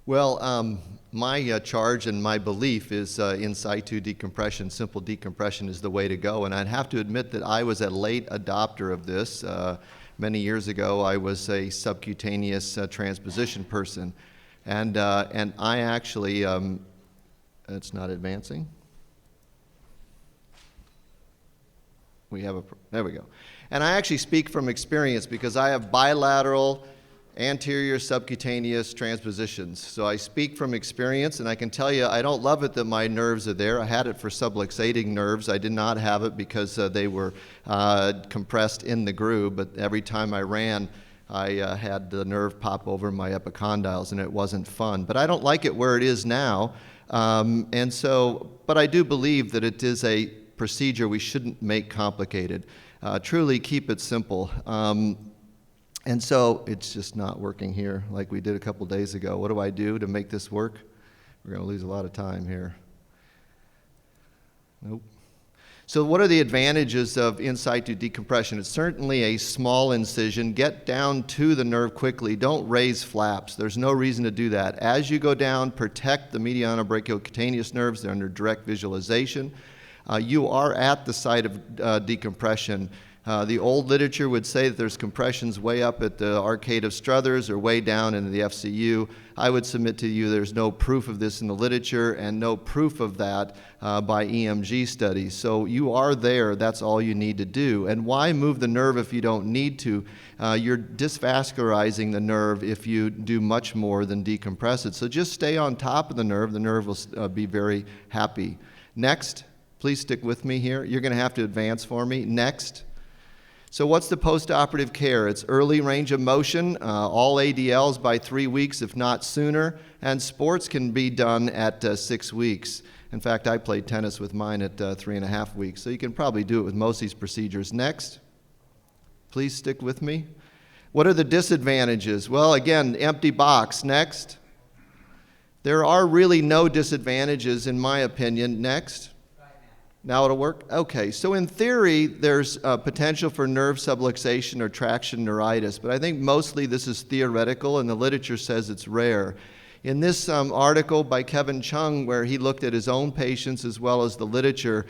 Well, my charge and my belief is in situ decompression. Simple decompression is the way to go. And I'd have to admit that I was a late adopter of this. Many years ago, I was a subcutaneous transposition person. And I actually, it's not advancing. There we go. And I actually speak from experience because I have bilateral anterior subcutaneous transpositions. So I speak from experience, and I can tell you I don't love it that my nerves are there. I had it for subluxating nerves. I did not have it because they were compressed in the groove, but every time I ran, I had the nerve pop over my epicondyles, and it wasn't fun. But I don't like it where it is now, but I do believe that it is a procedure we shouldn't make complicated. Truly keep it simple. And so it's just not working here like we did a couple days ago. What do I do to make this work? We're going to lose a lot of time here. Nope. So what are the advantages of in situ decompression? It's certainly a small incision. Get down to the nerve quickly. Don't raise flaps. There's no reason to do that. As you go down, protect the mediano-brachiocutaneous nerves. They're under direct visualization. You are at the site of decompression. The old literature would say that there's compressions way up at the arcade of Struthers or way down into the FCU. I would submit to you there's no proof of this in the literature and no proof of that by EMG studies. So you are there. That's all you need to do. And why move the nerve if you don't need to? You're dysvascularizing the nerve if you do much more than decompress it. So just stay on top of the nerve. The nerve will be very happy. Next, please stick with me here. You're going to have to advance for me. Next. So what's the postoperative care? It's early range of motion, all ADLs by 3 weeks, if not sooner, and sports can be done at 6 weeks. In fact, I played tennis with mine at 3.5 weeks, so you can probably do it with most of these procedures. Next, please stick with me. What are the disadvantages? Well, again, empty box. Next. There are really no disadvantages, in my opinion. Next. Now it'll work? Okay, so in theory, there's potential for nerve subluxation or traction neuritis, but I think mostly this is theoretical, and the literature says it's rare. In this article by Kevin Chung, where he looked at his own patients as well as the literature,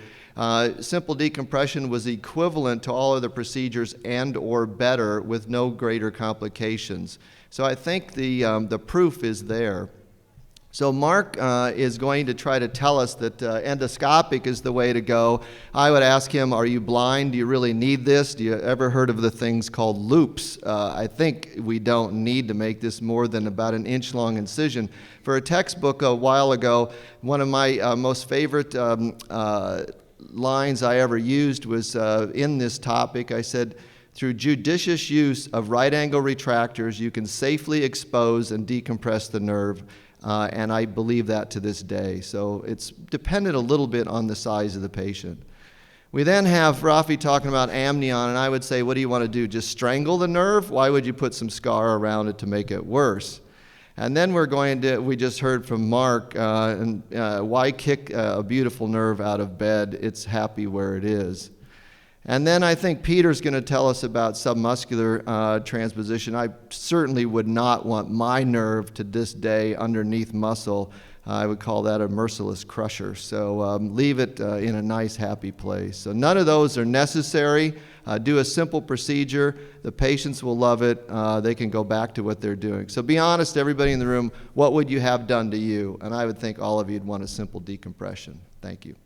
simple decompression was equivalent to all other procedures and or better with no greater complications. So I think the proof is there. So Mark is going to try to tell us that endoscopic is the way to go. I would ask him, are you blind? Do you really need this? Do you ever heard of the things called loops? I think we don't need to make this more than about an inch-long incision. For a textbook a while ago, one of my most favorite lines I ever used was in this topic. I said, through judicious use of right-angle retractors, you can safely expose and decompress the nerve. And I believe that to this day. So it's dependent a little bit on the size of the patient. We then have Rafi talking about amnion, and I would say, what do you want to do? Just strangle the nerve? Why would you put some scar around it to make it worse? And then we just heard from Mark, why kick a beautiful nerve out of bed? It's happy where it is. And then I think Peter's going to tell us about submuscular transposition. I certainly would not want my nerve to this day underneath muscle. I would call that a merciless crusher. So leave it in a nice, happy place. So none of those are necessary. Do a simple procedure. The patients will love it. They can go back to what they're doing. So be honest, everybody in the room, what would you have done to you? And I would think all of you would want a simple decompression. Thank you.